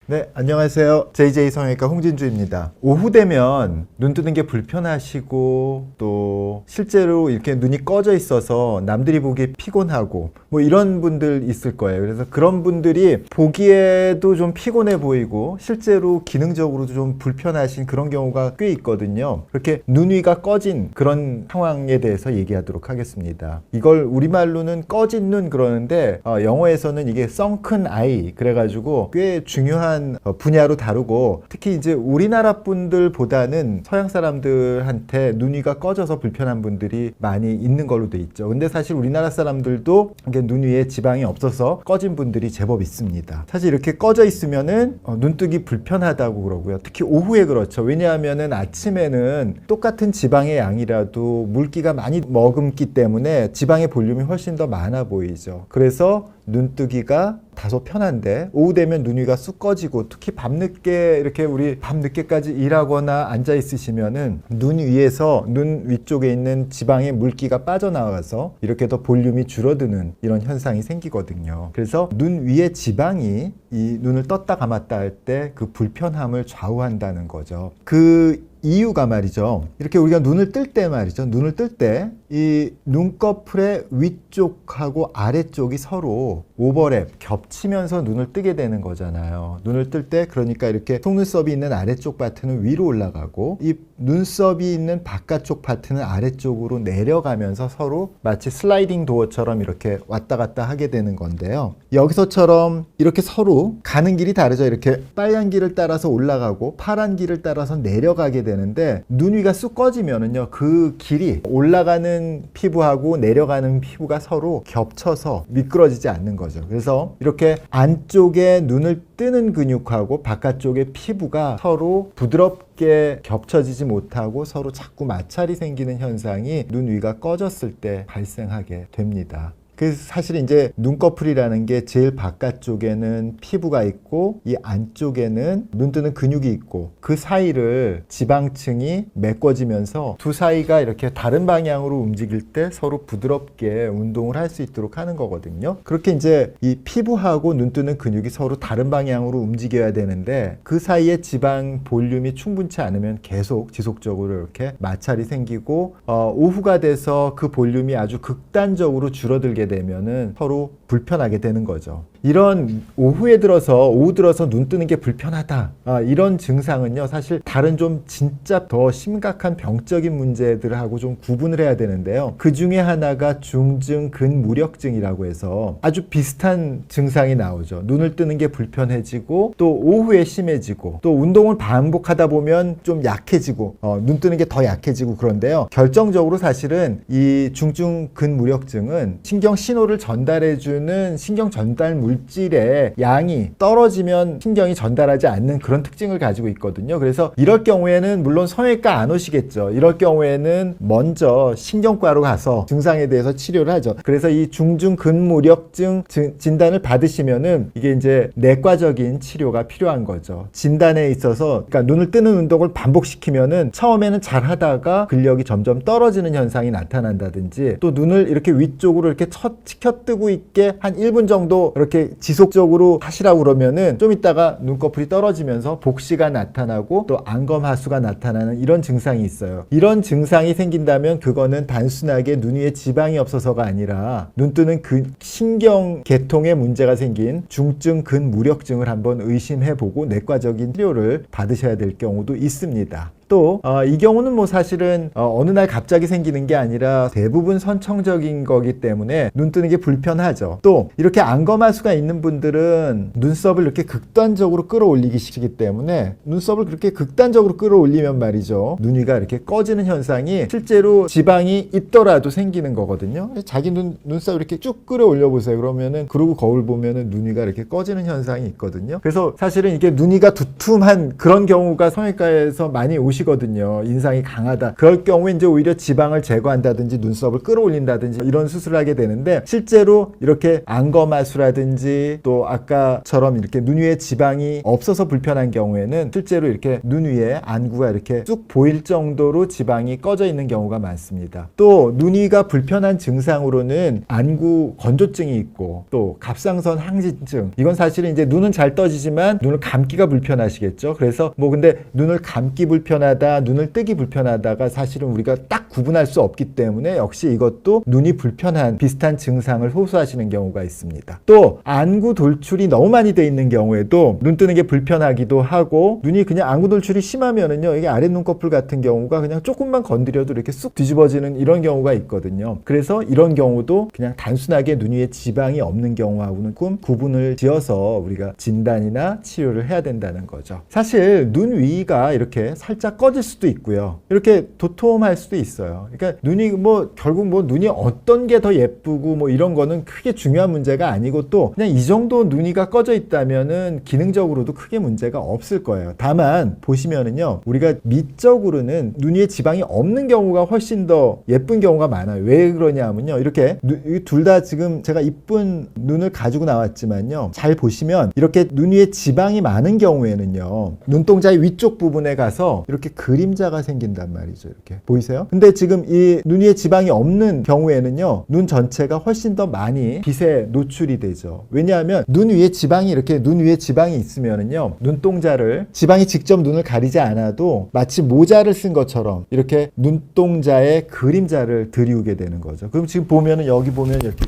네, 안녕하세요. JJ 성형외과 홍진주입니다. 오후 되면 눈 뜨는 게 불편하시고 또 실제로 이렇게 눈이 꺼져 있어서 남들이 보기에 피곤하고 뭐 이런 분들 있을 거예요. 그래서 그런 분들이 보기에도 좀 피곤해 보이고 실제로 기능적으로도 좀 불편하신 그런 경우가 꽤 있거든요. 그렇게 눈 위가 꺼진 그런 상황에 대해서 얘기하도록 하겠습니다. 이걸 우리말로는 꺼진 눈 그러는데 영어에서는 이게 sunken eye 그래가지고 꽤 중요한 분야로 다루고 특히 이제 우리나라 분들보다는 서양 사람들한테 눈 위가 꺼져서 불편한 분들이 많이 있는 걸로 돼 있죠. 근데 사실 우리나라 사람들도 눈 위에 지방이 없어서 꺼진 분들이 제법 있습니다. 사실 이렇게 꺼져 있으면은 눈뜨기 불편하다고 그러고요. 특히 오후에 그렇죠. 왜냐하면은 아침에는 똑같은 지방의 양이라도 물기가 많이 머금기 때문에 지방의 볼륨이 훨씬 더 많아 보이죠. 그래서 눈뜨기가 다소 편한데 오후 되면 눈 위가 쑥 꺼지고 특히 밤늦게 이렇게 우리 밤늦게까지 일하거나 앉아 있으시면은 눈 위에서 눈 위쪽에 있는 지방의 물기가 빠져나와서 이렇게 더 볼륨이 줄어드는 이런 현상이 생기거든요. 그래서 눈 위에 지방이 이 눈을 떴다 감았다 할 때 그 불편함을 좌우한다는 거죠. 그 이유가 말이죠. 이렇게 우리가 눈을 뜰 때 말이죠. 눈을 뜰 때 이 눈꺼풀의 위쪽하고 아래쪽이 서로 오버랩, 겹치면서 눈을 뜨게 되는 거잖아요. 눈을 뜰 때 그러니까 이렇게 속눈썹이 있는 아래쪽 파트는 위로 올라가고 이 눈썹이 있는 바깥쪽 파트는 아래쪽으로 내려가면서 서로 마치 슬라이딩 도어처럼 이렇게 왔다 갔다 하게 되는 건데요. 여기서처럼 이렇게 서로 가는 길이 다르죠. 이렇게 빨간 길을 따라서 올라가고 파란 길을 따라서 내려가게 되는데 눈 위가 쑥 꺼지면은요, 그 길이 올라가는 피부하고 내려가는 피부가 서로 겹쳐서 미끄러지지 않는 거죠. 그래서 이렇게 안쪽에 눈을 뜨는 근육하고 바깥쪽의 피부가 서로 부드럽게 겹쳐지지 못하고 서로 자꾸 마찰이 생기는 현상이 눈 위가 꺼졌을 때 발생하게 됩니다. 그래서 사실 이제 눈꺼풀이라는 게 제일 바깥쪽에는 피부가 있고 이 안쪽에는 눈 뜨는 근육이 있고 그 사이를 지방층이 메꿔지면서 두 사이가 이렇게 다른 방향으로 움직일 때 서로 부드럽게 운동을 할 수 있도록 하는 거거든요. 그렇게 이제 이 피부하고 눈 뜨는 근육이 서로 다른 방향으로 움직여야 되는데 그 사이에 지방 볼륨이 충분치 않으면 계속 지속적으로 이렇게 마찰이 생기고 오후가 돼서 그 볼륨이 아주 극단적으로 줄어들게 되면은 서로 불편하게 되는 거죠. 이런 오후 들어서 눈 뜨는 게 불편하다. 이런 증상은요, 사실 다른 좀 진짜 더 심각한 병적인 문제들하고 좀 구분을 해야 되는데요. 그 중에 하나가 중증 근무력증이라고 해서 아주 비슷한 증상이 나오죠. 눈을 뜨는 게 불편해지고 또 오후에 심해지고 또 운동을 반복하다 보면 좀 약해지고 눈 뜨는 게 더 약해지고 그런데요. 결정적으로 사실은 이 중증 근무력증은 신경 신호를 전달해주는 신경 전달 물질의 양이 떨어지면 신경이 전달하지 않는 그런 특징을 가지고 있거든요. 그래서 이럴 경우에는 물론 성형외과 안 오시겠죠. 이럴 경우에는 먼저 신경과로 가서 증상에 대해서 치료를 하죠. 그래서 이 중증 근무력증 진단을 받으시면은 이게 이제 내과적인 치료가 필요한 거죠. 진단에 있어서 그러니까 눈을 뜨는 운동을 반복시키면은 처음에는 잘 하다가 근력이 점점 떨어지는 현상이 나타난다든지 또 눈을 이렇게 위쪽으로 이렇게 치켜뜨고 있게 한 1분 정도 이렇게 지속적으로 하시라고 그러면은 좀 있다가 눈꺼풀이 떨어지면서 복시가 나타나고 또 안검하수가 나타나는 이런 증상이 있어요. 이런 증상이 생긴다면 그거는 단순하게 눈 위에 지방이 없어서가 아니라 눈 뜨는 그 신경 계통에 문제가 생긴 중증 근무력증을 한번 의심해보고 내과적인 치료를 받으셔야 될 경우도 있습니다. 또 이 경우는 뭐 사실은 어느 날 갑자기 생기는 게 아니라 대부분 선천적인 거기 때문에 눈 뜨는 게 불편하죠. 또 이렇게 안검하수가 있는 분들은 눈썹을 이렇게 극단적으로 끌어올리기 시기 때문에 눈썹을 그렇게 극단적으로 끌어올리면 말이죠, 눈 위가 이렇게 꺼지는 현상이 실제로 지방이 있더라도 생기는 거거든요. 자기 눈썹 이렇게 쭉 끌어올려 보세요. 그러면은 그러고 거울 보면은 눈 위가 이렇게 꺼지는 현상이 있거든요. 그래서 사실은 이게 눈 위가 두툼한 그런 경우가 성형외과에서 많이 오시 보시거든요. 인상이 강하다. 그럴 경우에 이제 오히려 지방을 제거한다든지 눈썹을 끌어올린다든지 이런 수술을 하게 되는데, 실제로 이렇게 안검하수라든지 또 아까처럼 이렇게 눈 위에 지방이 없어서 불편한 경우에는 실제로 이렇게 눈 위에 안구가 이렇게 쑥 보일 정도로 지방이 꺼져 있는 경우가 많습니다. 또 눈 위가 불편한 증상으로는 안구 건조증이 있고 또 갑상선 항진증, 이건 사실은 이제 눈은 잘 떠지지만 눈을 감기가 불편하시겠죠. 그래서 뭐 근데 눈을 감기 불편하다, 눈을 뜨기 불편하다가 사실은 우리가 딱 구분할 수 없기 때문에 역시 이것도 눈이 불편한 비슷한 증상을 호소하시는 경우가 있습니다. 또 안구 돌출이 너무 많이 돼 있는 경우에도 눈 뜨는 게 불편하기도 하고, 눈이 그냥 안구 돌출이 심하면은요, 이게 아랫 눈꺼풀 같은 경우가 그냥 조금만 건드려도 이렇게 쑥 뒤집어지는 이런 경우가 있거든요. 그래서 이런 경우도 그냥 단순하게 눈 위에 지방이 없는 경우하고는 구분을 지어서 우리가 진단이나 치료를 해야 된다는 거죠. 사실 눈 위가 이렇게 살짝 꺼질 수도 있고요, 이렇게 도톰할 수도 있어요. 그러니까 눈이 뭐 결국 뭐 눈이 어떤 게 더 예쁘고 뭐 이런 거는 크게 중요한 문제가 아니고, 또 그냥 이 정도 눈 위가 꺼져 있다면은 기능적으로도 크게 문제가 없을 거예요. 다만 보시면은요, 우리가 미적으로는 눈 위에 지방이 없는 경우가 훨씬 더 예쁜 경우가 많아요. 왜 그러냐면요, 이렇게 둘 다 지금 제가 이쁜 눈을 가지고 나왔지만요, 잘 보시면 이렇게 눈 위에 지방이 많은 경우에는요, 눈동자의 위쪽 부분에 가서 이렇게 그림자가 생긴단 말이죠. 이렇게 보이세요? 근데 지금 이 눈 위에 지방이 없는 경우에는요, 눈 전체가 훨씬 더 많이 빛에 노출이 되죠. 왜냐하면 눈 위에 지방이 이렇게 눈 위에 지방이 있으면은요, 눈동자를 지방이 직접 눈을 가리지 않아도 마치 모자를 쓴 것처럼 이렇게 눈동자에 그림자를 들이우게 되는 거죠. 그럼 지금 보면은 여기 보면 이렇게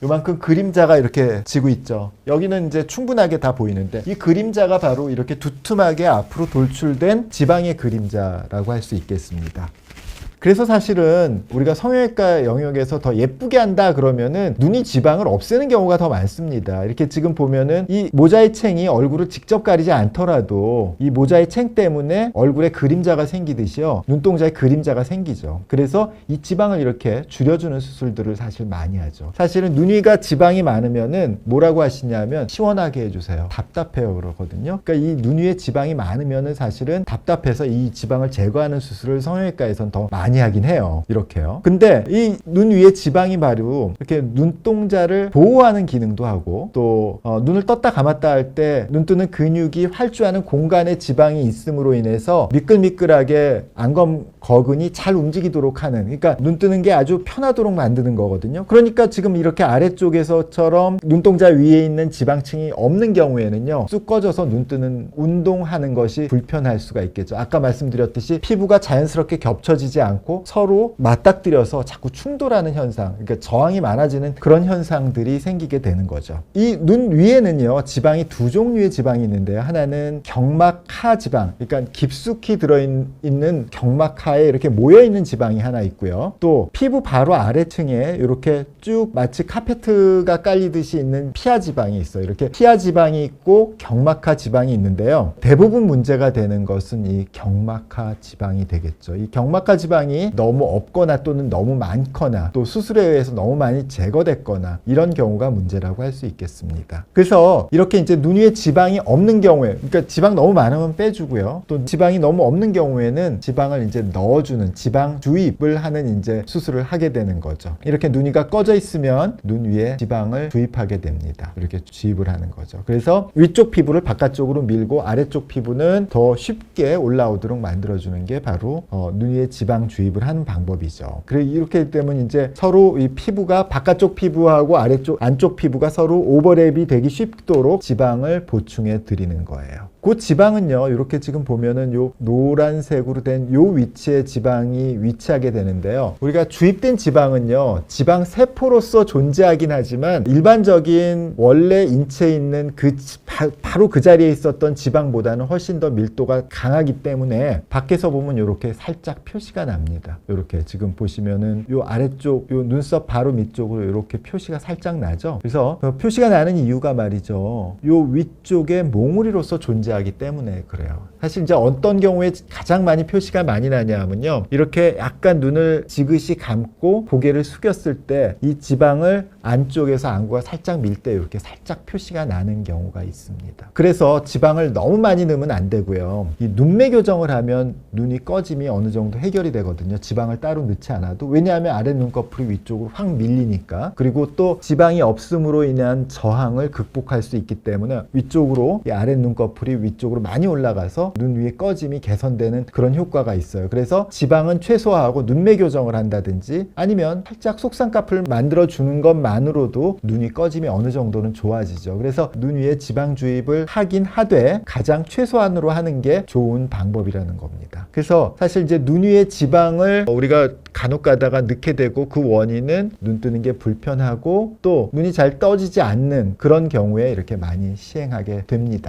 요만큼 그림자가 이렇게 지고 있죠. 여기는 이제 충분하게 다 보이는데, 이 그림자가 바로 이렇게 두툼하게 앞으로 돌출된 지방의 그림자라고 할 수 있겠습니다. 그래서 사실은 우리가 성형외과 영역에서 더 예쁘게 한다 그러면은 눈이 지방을 없애는 경우가 더 많습니다. 이렇게 지금 보면은 이 모자의 챙이 얼굴을 직접 가리지 않더라도 이 모자의 챙 때문에 얼굴에 그림자가 생기듯이요, 눈동자에 그림자가 생기죠. 그래서 이 지방을 이렇게 줄여주는 수술들을 사실 많이 하죠. 사실은 눈 위가 지방이 많으면은 뭐라고 하시냐면 시원하게 해주세요. 답답해요 그러거든요. 그러니까 이 눈 위에 지방이 많으면은 사실은 답답해서 이 지방을 제거하는 수술을 성형외과에서는 더 많이 하긴 해요. 이렇게요. 근데 이 눈 위에 지방이 바로 이렇게 눈동자를 보호하는 기능도 하고, 또 눈을 떴다 감았다 할 때 눈 뜨는 근육이 활주하는 공간에 지방이 있음으로 인해서 미끌미끌하게 안검 거근이 잘 움직이도록 하는, 그러니까 눈 뜨는 게 아주 편하도록 만드는 거거든요. 그러니까 지금 이렇게 아래쪽에서처럼 눈동자 위에 있는 지방층이 없는 경우에는요, 쑥 꺼져서 눈 뜨는 운동하는 것이 불편할 수가 있겠죠. 아까 말씀드렸듯이 피부가 자연스럽게 겹쳐지지 않고 서로 맞닥뜨려서 자꾸 충돌하는 현상, 그러니까 저항이 많아지는 그런 현상들이 생기게 되는 거죠. 이 눈 위에는요, 지방이 두 종류의 지방이 있는데요. 하나는 경막하 지방, 그러니까 깊숙이 들어있는 경막하에 이렇게 모여있는 지방이 하나 있고요. 또 피부 바로 아래층에 이렇게 쭉 마치 카페트가 깔리듯이 있는 피하 지방이 있어요. 이렇게 피하 지방이 있고 경막하 지방이 있는데요. 대부분 문제가 되는 것은 이 경막하 지방이 되겠죠. 이 경막하 지방이 너무 없거나 또는 너무 많거나 또 수술에 의해서 너무 많이 제거됐거나 이런 경우가 문제라고 할 수 있겠습니다. 그래서 이렇게 이제 눈 위에 지방이 없는 경우에, 그러니까 지방 너무 많으면 빼주고요. 또 지방이 너무 없는 경우에는 지방을 이제 넣어주는 지방 주입을 하는 이제 수술을 하게 되는 거죠. 이렇게 눈 위가 꺼져 있으면 눈 위에 지방을 주입하게 됩니다. 이렇게 주입을 하는 거죠. 그래서 위쪽 피부를 바깥쪽으로 밀고 아래쪽 피부는 더 쉽게 올라오도록 만들어주는 게 바로 눈 위에 지방 주입을 하는 방법이죠. 그래 이렇게 되면 이제 서로 이 피부가 바깥쪽 피부하고 안쪽 피부가 서로 오버랩이 되기 쉽도록 지방을 보충해 드리는 거예요. 그 지방은요, 이렇게 지금 보면은 요 노란색으로 된 요 위치에 지방이 위치하게 되는데요. 우리가 주입된 지방은요, 지방 세포로서 존재하긴 하지만 일반적인 원래 인체에 있는 바로 그 자리에 있었던 지방보다는 훨씬 더 밀도가 강하기 때문에 밖에서 보면 이렇게 살짝 표시가 납니다. 됩니다. 이렇게 지금 보시면은 요 아래쪽 요 눈썹 바로 밑쪽으로 이렇게 표시가 살짝 나죠. 그래서 그 표시가 나는 이유가 말이죠. 요 위쪽에 몽우리로서 존재하기 때문에 그래요. 사실 이제 어떤 경우에 가장 많이 표시가 많이 나냐 하면요. 이렇게 약간 눈을 지그시 감고 고개를 숙였을 때 이 지방을 안쪽에서 안구가 살짝 밀 때 이렇게 살짝 표시가 나는 경우가 있습니다. 그래서 지방을 너무 많이 넣으면 안 되고요. 이 눈매 교정을 하면 눈이 꺼짐이 어느 정도 해결이 되거든요. 지방을 따로 넣지 않아도. 왜냐하면 아래 눈꺼풀이 위쪽으로 확 밀리니까. 그리고 또 지방이 없음으로 인한 저항을 극복할 수 있기 때문에 위쪽으로 이 아래 눈꺼풀이 위쪽으로 많이 올라가서 눈 위에 꺼짐이 개선되는 그런 효과가 있어요. 그래서 지방은 최소화하고 눈매 교정을 한다든지 아니면 살짝 속쌍꺼풀 만들어 주는 것만으로도 눈이 꺼짐이 어느 정도는 좋아지죠. 그래서 눈 위에 지방 주입을 하긴 하되 가장 최소한으로 하는 게 좋은 방법이라는 겁니다. 그래서 사실 이제 눈 위에 지방을 우리가 간혹 가다가 넣게 되고 그 원인은 눈 뜨는 게 불편하고 또 눈이 잘 떠지지 않는 그런 경우에 이렇게 많이 시행하게 됩니다.